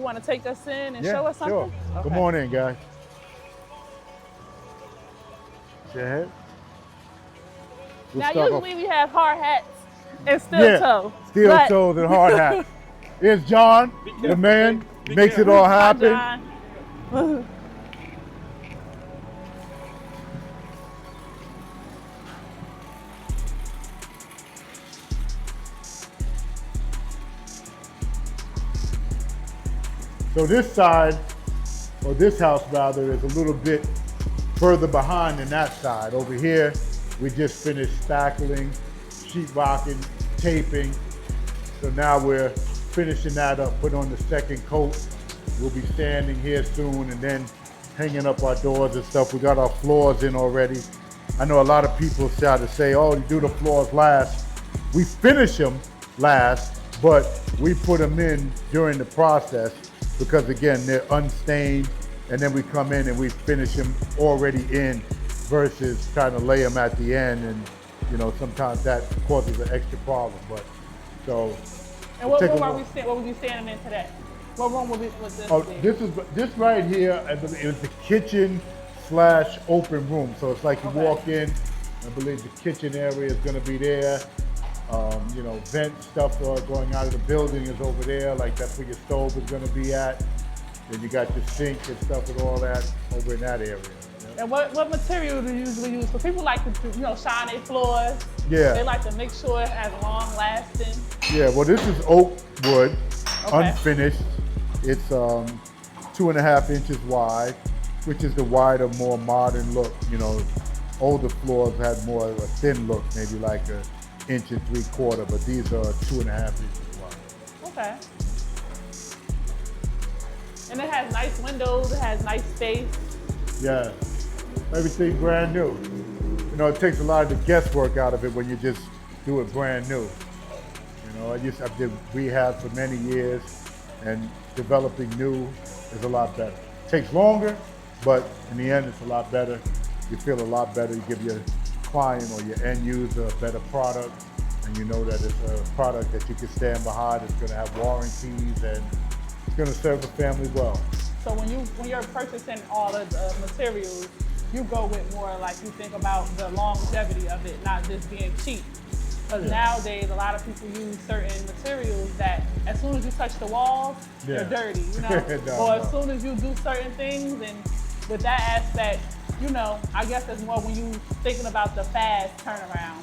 You want to take us in and show us something? Sure. Okay. Come on in, guys. Go ahead. We'll Now, start usually off. we have hard hats and steel Yeah, toe. steel but- toes and hard hat. Here's John, the man, makes it all Hi, happen. John. So this side, or this house rather, is a little bit further behind than that side. Over here, we just finished spackling, sheetrocking, taping. So now we're finishing that up, put on the second coat. We'll be standing here soon and then hanging up our doors and stuff. We got our floors in already. I know a lot of people try to say, oh, you do the floors last. We finish them last, but we put them in during the process because again, they're unstained, and then we come in and we finish them already in versus trying to lay them at the end, and you know, sometimes that causes an extra problem. But so. And what take a room are look. what were we standing in today? What room would this Oh, be? this right here, I believe, is the kitchen slash open room. So it's like you Okay. walk in, I believe the kitchen area is gonna be there. You know, vent stuff going out of the building is over there, like that's where your stove is gonna be at. Then you got your sink and stuff and all that over in that area. Yeah. And what material do you usually use? Because people like to, shine their floors. Yeah. They like to make sure it has long lasting. Yeah, well this is oak wood, Okay. unfinished. It's 2.5 inches wide, which is the wider, more modern look. You know, older floors had more of a thin look, maybe like 1.75 inches, but these are 2.5 inches wide. Okay. And it has nice windows, it has nice space. Yeah, everything brand new. You know, it takes a lot of the guesswork out of it when you just do it brand new. You know, I did rehab for many years, and developing new is a lot better. It takes longer, but in the end, it's a lot better. You feel a lot better. You give your client or your end user a better product, and you know that it's a product that you can stand behind. It's going to have warranties, and it's going to serve the family well. So when you're purchasing all of the materials, you go with more like you think about the longevity of it, not just being cheap. Because nowadays, a lot of people use certain materials that as soon as you touch the walls, they're dirty, you know? No, As soon as you do certain things, and with that aspect, I guess it's more when you thinking about the fast turnaround.